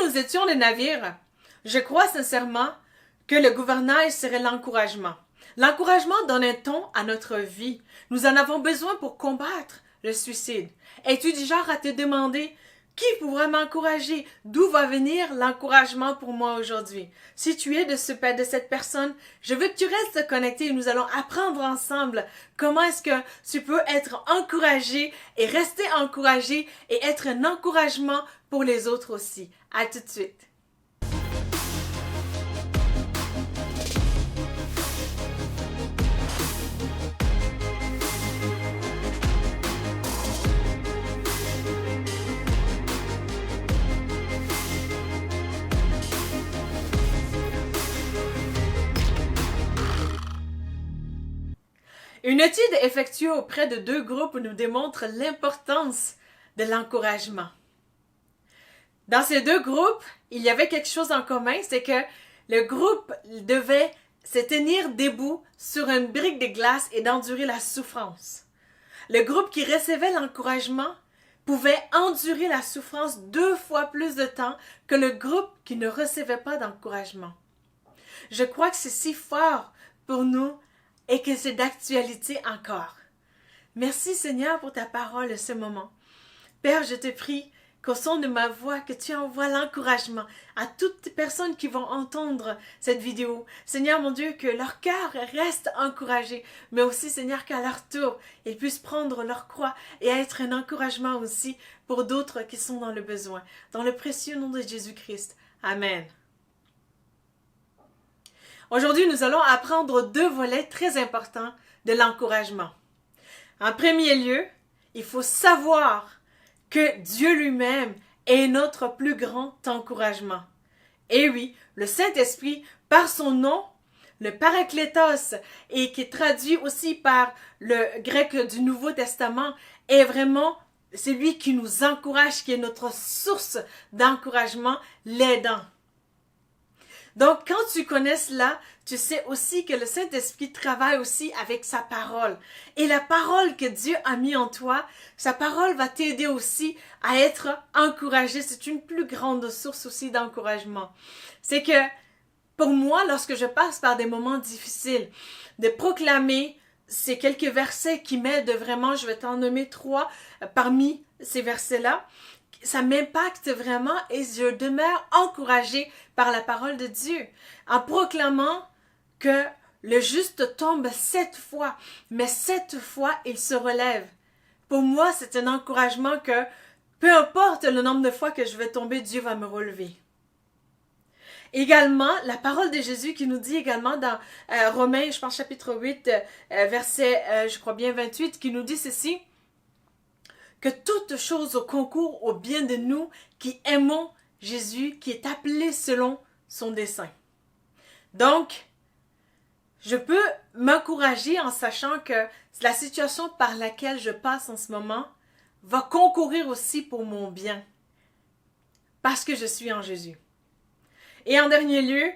nous étions le navire, je crois sincèrement que le gouvernail serait l'encouragement. L'encouragement donne un ton à notre vie. Nous en avons besoin pour combattre le suicide. Es-tu du genre à te demander qui pourra m'encourager? D'où va venir l'encouragement pour moi aujourd'hui? Si tu es de cette personne, je veux que tu restes connecté et nous allons apprendre ensemble comment est-ce que tu peux être encouragé et rester encouragé et être un encouragement pour les autres aussi. À tout de suite. Une étude effectuée auprès de 2 groupes nous démontre l'importance de l'encouragement. Dans ces 2 groupes, il y avait quelque chose en commun, c'est que le groupe devait se tenir debout sur une brique de glace et d'endurer la souffrance. Le groupe qui recevait l'encouragement pouvait endurer la souffrance 2 fois plus de temps que le groupe qui ne recevait pas d'encouragement. Je crois que c'est si fort pour nous et que c'est d'actualité encore. Merci Seigneur pour ta parole ce moment. Père, je te prie qu'au son de ma voix, que tu envoies l'encouragement à toutes les personnes qui vont entendre cette vidéo. Seigneur mon Dieu, que leur cœur reste encouragé, mais aussi Seigneur qu'à leur tour, ils puissent prendre leur croix et être un encouragement aussi pour d'autres qui sont dans le besoin. Dans le précieux nom de Jésus-Christ. Amen. Aujourd'hui, nous allons apprendre 2 volets très importants de l'encouragement. En premier lieu, il faut savoir que Dieu lui-même est notre plus grand encouragement. Et oui, le Saint-Esprit, par son nom, le Parakletos, et qui est traduit aussi par le grec du Nouveau Testament, est vraiment celui qui nous encourage, qui est notre source d'encouragement, l'aidant. Donc, quand tu connais cela, tu sais aussi que le Saint-Esprit travaille aussi avec sa parole. Et la parole que Dieu a mis en toi, sa parole va t'aider aussi à être encouragé. C'est une plus grande source aussi d'encouragement. C'est que, pour moi, lorsque je passe par des moments difficiles, de proclamer ces quelques versets qui m'aident vraiment, je vais t'en nommer 3 parmi ces versets-là, ça m'impacte vraiment et je demeure encouragée par la parole de Dieu en proclamant que le juste tombe 7 fois, mais 7 fois il se relève. Pour moi, c'est un encouragement que peu importe le nombre de fois que je vais tomber, Dieu va me relever. Également, la parole de Jésus qui nous dit également dans Romains, je pense chapitre 8, verset, je crois bien 28, qui nous dit ceci: que toute chose concourt au bien de nous qui aimons Jésus, qui est appelé selon son dessein. Donc, je peux m'encourager en sachant que la situation par laquelle je passe en ce moment va concourir aussi pour mon bien, parce que je suis en Jésus. Et en dernier lieu,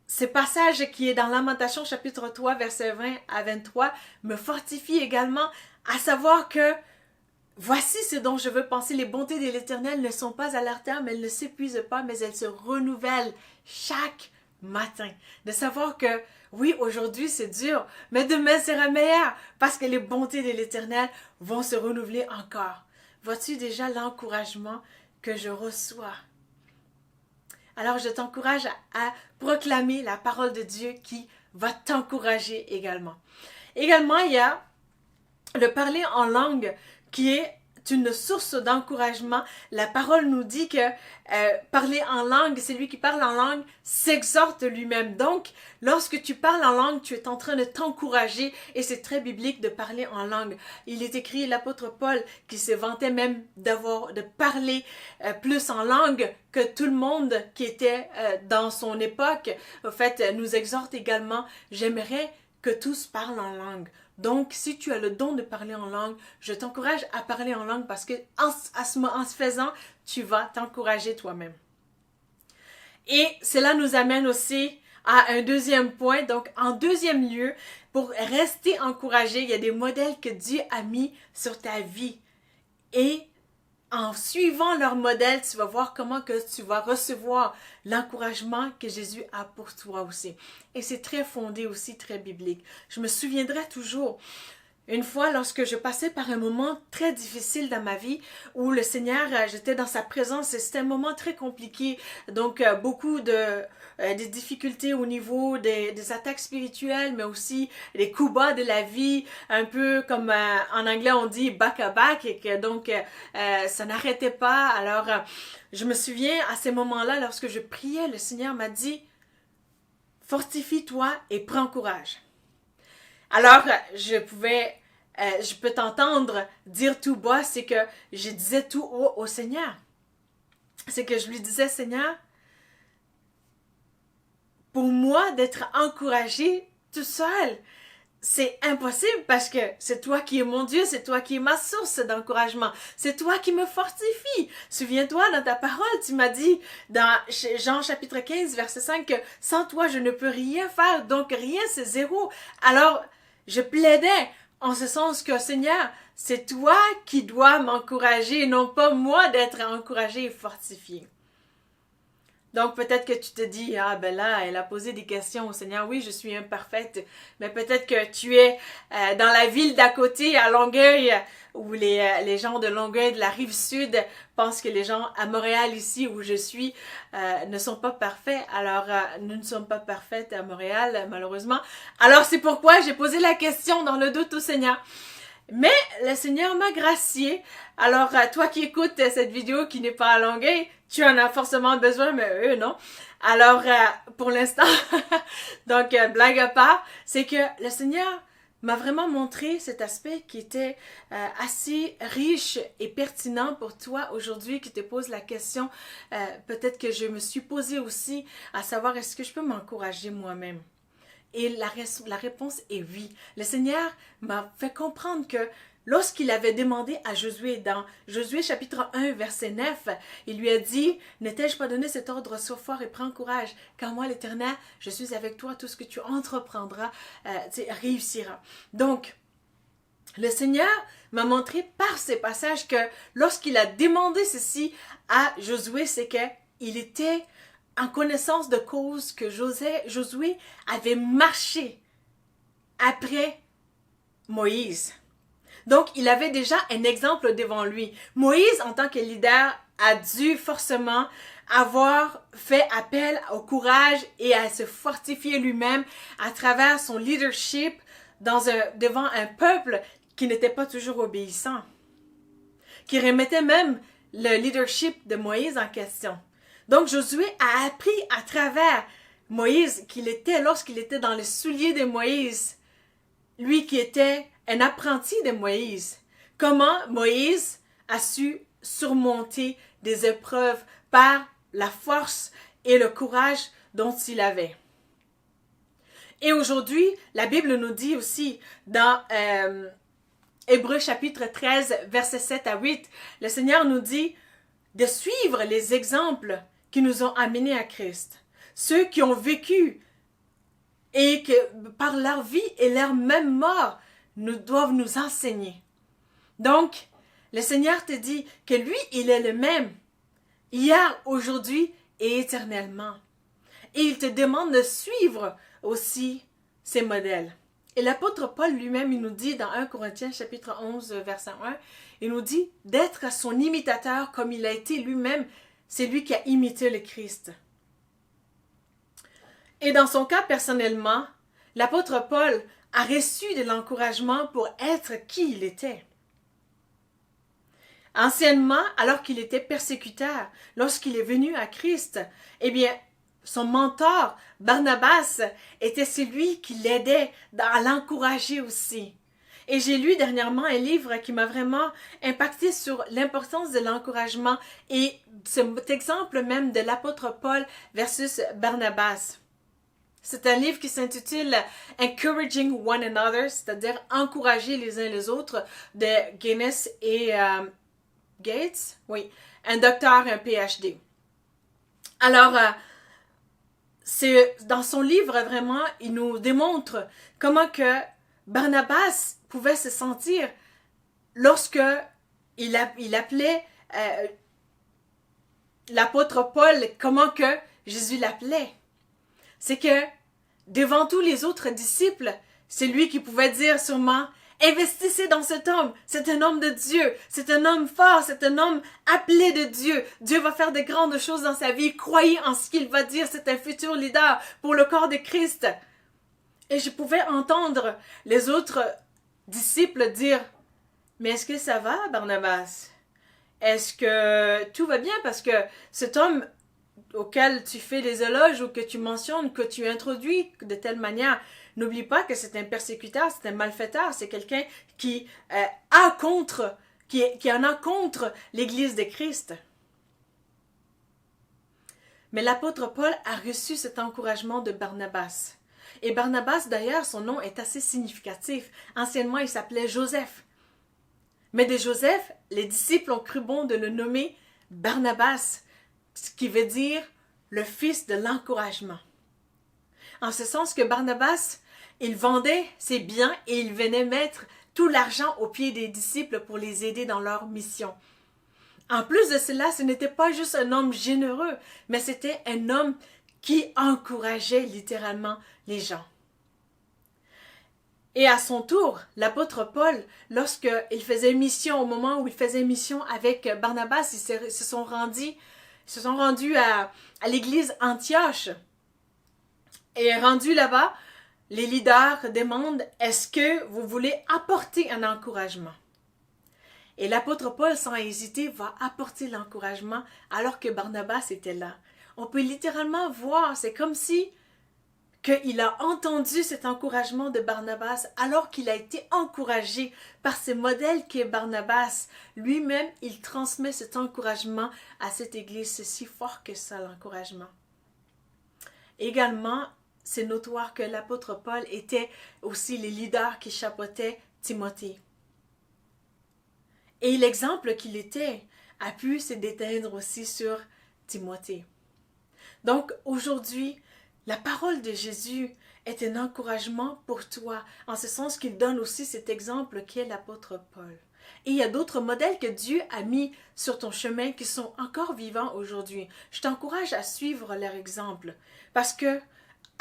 ce passage qui est dans Lamentation chapitre 3, verset 20 à 23, me fortifie également à savoir que voici ce dont je veux penser. Les bontés de l'Éternel ne sont pas à leur terme, elles ne s'épuisent pas, mais elles se renouvellent chaque matin. De savoir que, oui, aujourd'hui c'est dur, mais demain sera meilleur, parce que les bontés de l'Éternel vont se renouveler encore. Vois-tu déjà l'encouragement que je reçois? Alors je t'encourage à proclamer la parole de Dieu qui va t'encourager également. Également, il y a le parler en langue qui est une source d'encouragement. La parole nous dit que parler en langue, celui qui parle en langue s'exhorte lui-même. Donc, lorsque tu parles en langue, tu es en train de t'encourager et c'est très biblique de parler en langue. Il est écrit, l'apôtre Paul, qui se vantait même de parler plus en langue que tout le monde qui était dans son époque. En fait, nous exhorte également, j'aimerais que tous parlent en langue. Donc, si tu as le don de parler en langue, je t'encourage à parler en langue parce que en ce faisant, tu vas t'encourager toi-même. Et cela nous amène aussi à un deuxième point. Donc, en deuxième lieu, pour rester encouragé, il y a des modèles que Dieu a mis sur ta vie. Et en suivant leur modèle, tu vas voir comment que tu vas recevoir l'encouragement que Jésus a pour toi aussi. Et c'est très fondé aussi, très biblique. Je me souviendrai toujours une fois, lorsque je passais par un moment très difficile dans ma vie, où le Seigneur, j'étais dans sa présence et c'était un moment très compliqué. Donc, beaucoup des difficultés au niveau des attaques spirituelles, mais aussi les coups bas de la vie, un peu comme en anglais on dit back à back, et que donc ça n'arrêtait pas. Alors, je me souviens à ces moments-là, lorsque je priais, le Seigneur m'a dit, fortifie-toi et prends courage. Alors, je peux t'entendre dire tout bas, c'est que je disais tout haut au Seigneur. C'est que je lui disais, Seigneur, pour moi d'être encouragée tout seul, c'est impossible parce que c'est toi qui es mon Dieu, c'est toi qui es ma source d'encouragement, c'est toi qui me fortifie. Souviens-toi, dans ta parole, tu m'as dit dans Jean chapitre 15, verset 5, que sans toi, je ne peux rien faire, donc rien, c'est zéro. Alors, je plaidais en ce sens que, Seigneur, c'est toi qui dois m'encourager, non pas moi d'être encouragé et fortifié. Donc peut-être que tu te dis, ah ben là, elle a posé des questions au Seigneur, oui, je suis imparfaite, mais peut-être que tu es dans la ville d'à côté, à Longueuil, où les gens de Longueuil, de la Rive-Sud, pensent que les gens à Montréal, ici où je suis, ne sont pas parfaits. Alors, nous ne sommes pas parfaites à Montréal, malheureusement. Alors, c'est pourquoi j'ai posé la question dans le doute au Seigneur. Mais le Seigneur m'a gracié. Alors, toi qui écoutes cette vidéo qui n'est pas à Longueuil, tu en as forcément besoin, mais eux, non. Alors, pour l'instant, donc, blague à part, c'est que le Seigneur m'a vraiment montré cet aspect qui était assez riche et pertinent pour toi aujourd'hui, qui te pose la question, peut-être que je me suis posée aussi, à savoir, est-ce que je peux m'encourager moi-même? Et la réponse est oui. Le Seigneur m'a fait comprendre que lorsqu'il avait demandé à Josué, dans Josué chapitre 1, verset 9, il lui a dit, « Ne t'ai-je pas donné cet ordre, sois fort et prends courage, car moi, l'Éternel, je suis avec toi, tout ce que tu entreprendras réussira. » Donc, le Seigneur m'a montré par ces passages que lorsqu'il a demandé ceci à Josué, c'est qu'il était en connaissance de cause que Josué avait marché après Moïse. Donc, il avait déjà un exemple devant lui. Moïse, en tant que leader, a dû forcément avoir fait appel au courage et à se fortifier lui-même à travers son leadership devant un peuple qui n'était pas toujours obéissant, qui remettait même le leadership de Moïse en question. Donc, Josué a appris à travers Moïse lorsqu'il était dans les souliers de Moïse, lui qui était un apprenti de Moïse, comment Moïse a su surmonter des épreuves par la force et le courage dont il avait. Et aujourd'hui, la Bible nous dit aussi dans Hébreux chapitre 13, versets 7 à 8, le Seigneur nous dit de suivre les exemples qui nous ont amenés à Christ. Ceux qui ont vécu et que par leur vie et leur même mort doivent nous enseigner. Donc, le Seigneur te dit que lui, il est le même, hier, aujourd'hui et éternellement. Et il te demande de suivre aussi ses modèles. Et l'apôtre Paul lui-même, il nous dit dans 1 Corinthiens chapitre 11, verset 1, il nous dit d'être son imitateur comme il a été lui-même. C'est lui qui a imité le Christ. Et dans son cas personnellement, l'apôtre Paul a reçu de l'encouragement pour être qui il était. Anciennement, alors qu'il était persécuteur, lorsqu'il est venu à Christ, eh bien, son mentor, Barnabas, était celui qui l'aidait à l'encourager aussi. Et j'ai lu dernièrement un livre qui m'a vraiment impacté sur l'importance de l'encouragement et cet exemple même de l'apôtre Paul versus Barnabas. C'est un livre qui s'intitule Encouraging One Another, c'est-à-dire encourager les uns les autres, de Guinness et Gates, oui, un docteur, un PhD. Alors, c'est dans son livre vraiment, il nous démontre comment que Barnabas pouvait se sentir lorsque il appelait l'apôtre Paul, comment que Jésus l'appelait. C'est que devant tous les autres disciples, c'est lui qui pouvait dire sûrement, investissez dans cet homme, c'est un homme de Dieu, c'est un homme fort, c'est un homme appelé de Dieu. Dieu va faire de grandes choses dans sa vie, croyez en ce qu'il va dire, c'est un futur leader pour le corps de Christ. Et je pouvais entendre les autres disciples dire, mais est-ce que ça va, Barnabas? Est-ce que tout va bien? Parce que cet homme auquel tu fais des éloges ou que tu mentionnes, que tu introduis de telle manière, n'oublie pas que c'est un persécuteur, c'est un malfaiteur, c'est quelqu'un qui qui en a contre l'Église de Christ. Mais l'apôtre Paul a reçu cet encouragement de Barnabas. Et Barnabas, d'ailleurs, son nom est assez significatif. Anciennement, il s'appelait Joseph. Mais de Joseph, les disciples ont cru bon de le nommer Barnabas, ce qui veut dire le fils de l'encouragement. En ce sens que Barnabas, il vendait ses biens et il venait mettre tout l'argent aux pieds des disciples pour les aider dans leur mission. En plus de cela, ce n'était pas juste un homme généreux, mais c'était un homme qui encourageait littéralement les gens. Et à son tour, l'apôtre Paul, lorsqu'il faisait mission, au moment où il faisait mission avec Barnabas, ils se sont rendus à l'église Antioche. Et rendu là-bas, les leaders demandent, est-ce que vous voulez apporter un encouragement? Et l'apôtre Paul, sans hésiter, va apporter l'encouragement alors que Barnabas était là. On peut littéralement voir, c'est comme si qu'il a entendu cet encouragement de Barnabas alors qu'il a été encouragé par ce modèle qui est Barnabas. Lui-même, il transmet cet encouragement à cette église. C'est si fort que ça, l'encouragement. Également, c'est notoire que l'apôtre Paul était aussi les leaders qui chapeautaient Timothée. Et l'exemple qu'il était a pu se déteindre aussi sur Timothée. Donc aujourd'hui, la parole de Jésus est un encouragement pour toi, en ce sens qu'il donne aussi cet exemple qui est l'apôtre Paul. Et il y a d'autres modèles que Dieu a mis sur ton chemin qui sont encore vivants aujourd'hui. Je t'encourage à suivre leur exemple, parce que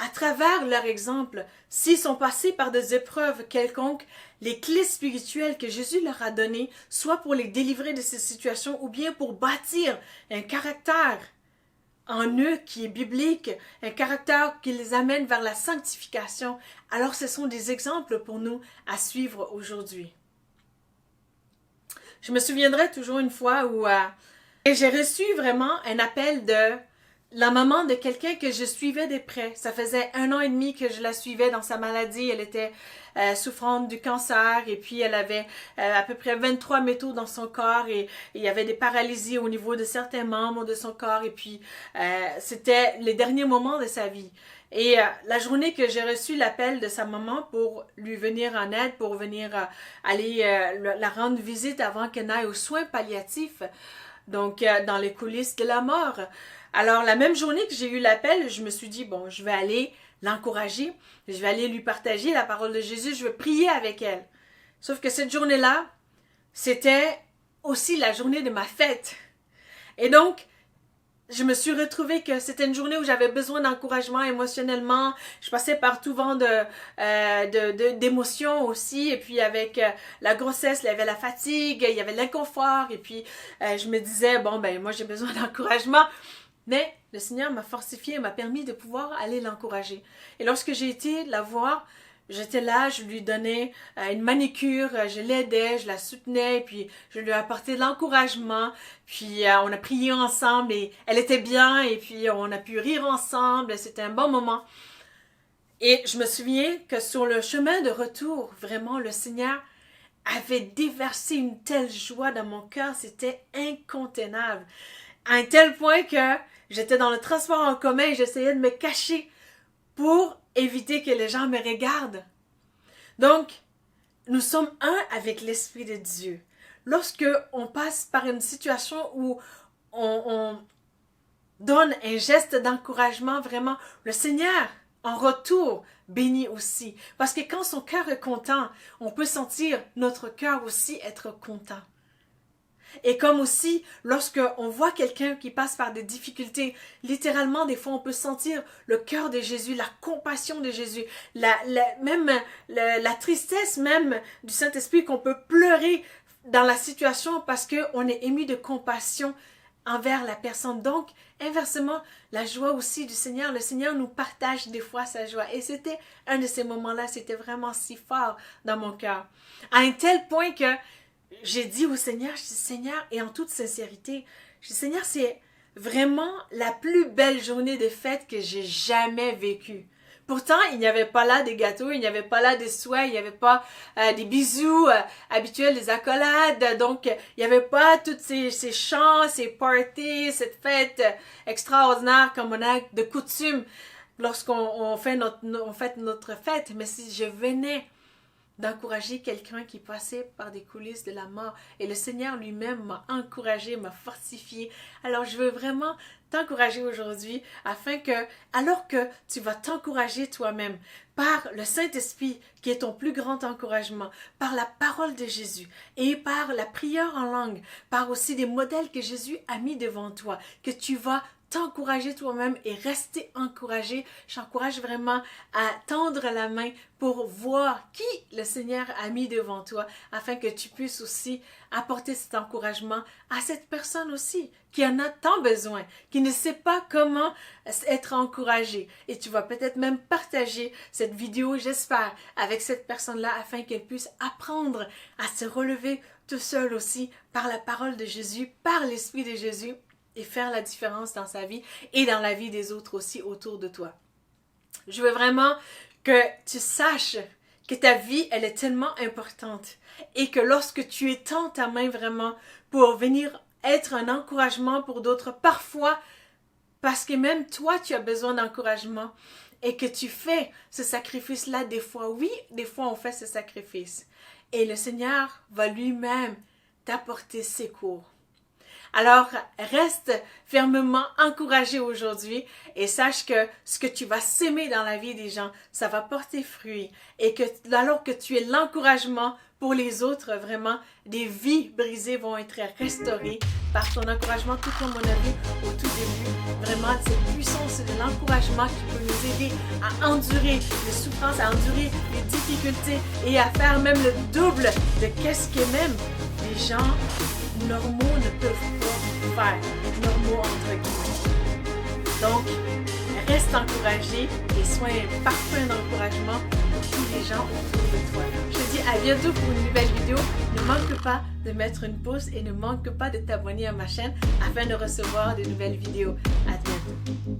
à travers leur exemple, s'ils sont passés par des épreuves quelconques, les clés spirituelles que Jésus leur a données, soit pour les délivrer de ces situations ou bien pour bâtir un caractère en eux qui est biblique, un caractère qui les amène vers la sanctification, alors ce sont des exemples pour nous à suivre aujourd'hui. Je me souviendrai toujours une fois où j'ai reçu vraiment un appel de la maman de quelqu'un que je suivais de près. Ça faisait 1 an et demi que je la suivais dans sa maladie. Elle était souffrante du cancer et puis elle avait à peu près 23 métaux dans son corps et il y avait des paralysies au niveau de certains membres de son corps et puis c'était les derniers moments de sa vie. Et la journée que j'ai reçu l'appel de sa maman pour lui venir en aide, pour venir aller la rendre visite avant qu'elle n'aille aux soins palliatifs, donc dans les coulisses de la mort. Alors, la même journée que j'ai eu l'appel, je me suis dit, bon, je vais aller l'encourager, je vais aller lui partager la parole de Jésus, je vais prier avec elle. Sauf que cette journée-là, c'était aussi la journée de ma fête. Et donc, je me suis retrouvée que c'était une journée où j'avais besoin d'encouragement émotionnellement. Je passais par tout vent d'émotions aussi. Et puis avec la grossesse, il y avait la fatigue, il y avait l'inconfort. Et puis je me disais, bon ben moi j'ai besoin d'encouragement. Mais le Seigneur m'a fortifié et m'a permis de pouvoir aller l'encourager. Et lorsque j'ai été la voir, j'étais là, je lui donnais une manicure, je l'aidais, je la soutenais, puis je lui ai apporté de l'encouragement, puis on a prié ensemble et elle était bien, et puis on a pu rire ensemble, c'était un bon moment. Et je me souviens que sur le chemin de retour, vraiment, le Seigneur avait déversé une telle joie dans mon cœur, c'était incontenable. À un tel point que j'étais dans le transport en commun et j'essayais de me cacher pour éviter que les gens me regardent. Donc, nous sommes un avec l'Esprit de Dieu. Lorsque on passe par une situation où on donne un geste d'encouragement, vraiment, le Seigneur, en retour, bénit aussi. Parce que quand son cœur est content, on peut sentir notre cœur aussi être content. Et comme aussi, lorsque on voit quelqu'un qui passe par des difficultés, littéralement, des fois, on peut sentir le cœur de Jésus, la compassion de Jésus, même la tristesse même du Saint-Esprit, qu'on peut pleurer dans la situation parce qu'on est ému de compassion envers la personne. Donc, inversement, la joie aussi du Seigneur, le Seigneur nous partage des fois sa joie. Et c'était un de ces moments-là, c'était vraiment si fort dans mon cœur. À un tel point que j'ai dit au Seigneur, je dis Seigneur, et en toute sincérité, je dis Seigneur, c'est vraiment la plus belle journée de fête que j'ai jamais vécue. Pourtant, il n'y avait pas là des gâteaux, il n'y avait pas là des souhaits, il n'y avait pas des bisous habituels, des accolades. Donc, il n'y avait pas tous ces chants, ces parties, cette fête extraordinaire comme on a de coutume lorsqu'on fait notre fête. Mais si je venais d'encourager quelqu'un qui passait par des coulisses de la mort. Et le Seigneur lui-même m'a encouragé, m'a fortifié. Alors je veux vraiment t'encourager aujourd'hui afin que, alors que tu vas t'encourager toi-même par le Saint-Esprit qui est ton plus grand encouragement, par la parole de Jésus et par la prière en langue, par aussi des modèles que Jésus a mis devant toi, que tu vas t'encourager toi-même et rester encouragé. J'encourage vraiment à tendre la main pour voir qui le Seigneur a mis devant toi afin que tu puisses aussi apporter cet encouragement à cette personne aussi qui en a tant besoin, qui ne sait pas comment être encouragée. Et tu vas peut-être même partager cette vidéo, j'espère, avec cette personne-là afin qu'elle puisse apprendre à se relever tout seul aussi par la parole de Jésus, par l'Esprit de Jésus, et faire la différence dans sa vie et dans la vie des autres aussi autour de toi. Je veux vraiment que tu saches que ta vie, elle est tellement importante et que lorsque tu étends ta main vraiment pour venir être un encouragement pour d'autres, parfois parce que même toi, tu as besoin d'encouragement et que tu fais ce sacrifice-là des fois. Oui, des fois, on fait ce sacrifice. Et le Seigneur va lui-même t'apporter secours. Alors, reste fermement encouragé aujourd'hui et sache que ce que tu vas s'aimer dans la vie des gens, ça va porter fruit. Et que alors que tu es l'encouragement pour les autres, vraiment, des vies brisées vont être restaurées par ton encouragement, tout comme on a vu au tout début. Vraiment, cette puissance de l'encouragement qui peut nous aider à endurer les souffrances, à endurer les difficultés et à faire même le double de qu'est-ce que même les gens normaux ne peuvent pas faire, normaux entre guillemets. Donc, reste encouragé et sois un parfum d'encouragement pour tous les gens autour de toi. Je te dis à bientôt pour une nouvelle vidéo. Ne manque pas de mettre une pause et ne manque pas de t'abonner à ma chaîne afin de recevoir de nouvelles vidéos. À bientôt.